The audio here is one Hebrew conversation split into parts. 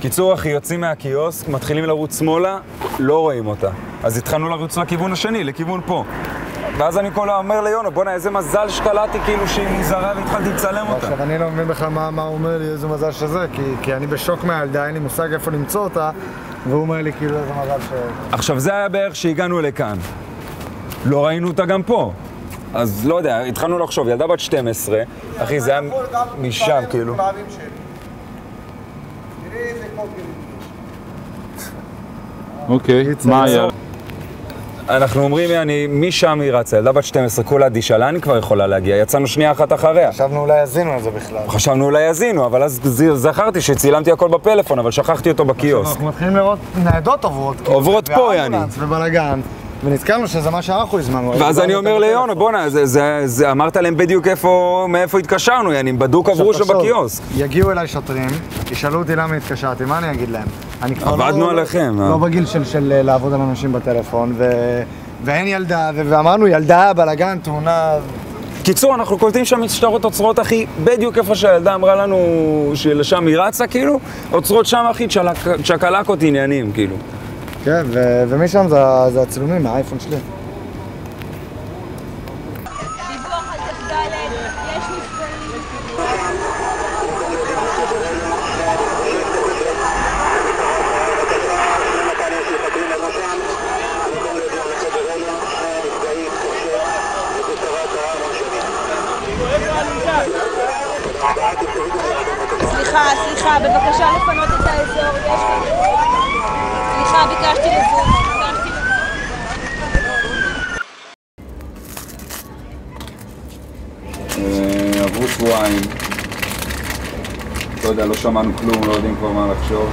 קיצור, אחי, יוצאים מהקיוסק, מתחילים לרוץ שמאלה, לא רואים אותה. אז התחלנו לרוץ לכיוון השני, לכיוון פה. ואז אני כל אומר ליונו, בוא'נה, איזה מזל שקלטתי כאילו שהיא מוזרה והתחלתי לצלם אותה. עכשיו, אני לא מבין בכלל מה הוא אומר לי, איזה מזל שזה, כי אני בשוק מהילדה, אין לי מושג איפה למצוא אותה, והוא אומר לי כאילו איזה מזל עכשיו, זה היה בערך שהגענו לכאן. לא ראינו אותה גם פה. אז לא יודע, התחלנו לחשוב, ילדה בת 12, אחי, זה היה משם, כאילו. אוקיי, מה היה? אנחנו אומרים, משם היא רצה, ילדה בת 12, כל אדישה, לאן היא כבר יכולה להגיע? יצאנו שנייה אחת אחריה. חשבנו אולי יזינו את זה בכלל. חשבנו אולי יזינו, אבל אז זכרתי שצילמתי הכל בפלאפון, אבל שכחתי אותו בקיוסק. אנחנו מתחילים לראות ניידות עוברות. עוברות פה, יעני. ובלגן. ונזכרנו שזה מה שאנחנו הזמנו. ואז אני אומר ליונו, בוא'נה, אמרת להם בדיוק מאיפה התקשרנו, יעני, בדוק עברו שבקיוסק. יגיעו אליי שוטרים, ישאלו אותי למה התקשרתי, מה אני אגיד להם? עבדנו עליכם. לא בגיל של לעבוד על אנשים בטלפון, ואין ילדה, ואמרנו ילדה, בלגן, תאונה. קיצור, אנחנו קולטים שם משטרות עוצרות, אחי, בדיוק איפה שהילדה אמרה לנו שלשם היא רצה, כאילו, עוצרות שם, אחי, צ'קלקות עניינים, כאילו. כן, ומשם זה הצילומים מהאייפון שלי. דיווח על תחדלת, יש נפגעים. סליחה, בבקשה לפנות את האזור, יש כאן... סליחה, ביקשתי לזום, עברו שבועיים. לא יודע, לא שמענו כלום, לא יודעים כבר מה לחשוב.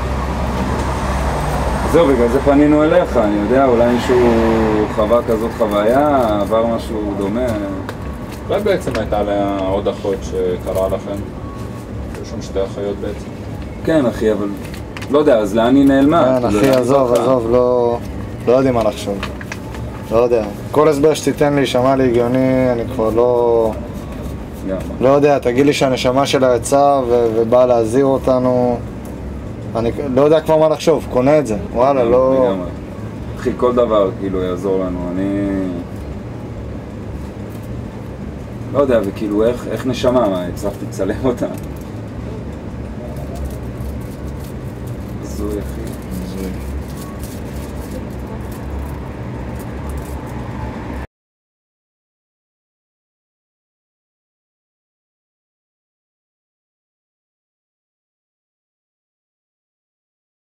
זהו, בגלל זה פנינו אליך, אני יודע, אולי מישהו חווה כזאת חוויה, עבר משהו דומה. אולי בעצם הייתה לה עוד אחות שקרה לכם? יש שם שתי אחיות בעצם. כן, אחי, אבל לא יודע, אז לאן היא נעלמה? כן, אחי, עזוב, לא יודעים מה לחשוב. לא יודע. כל הסבר שתיתן לי, שמע לי הגיוני, אני כבר לא יודע, תגיד לי שהנשמה שלה יצאה ובאה להזהיר אותנו. אני לא יודע כבר מה לחשוב, קונה את זה. וואלה, לא... אחי, כל דבר כאילו יעזור לנו, אני... לא יודע, וכאילו איך נשמה, מה, הצלחתי לצלם אותה? הזוי, אחי. הזוי.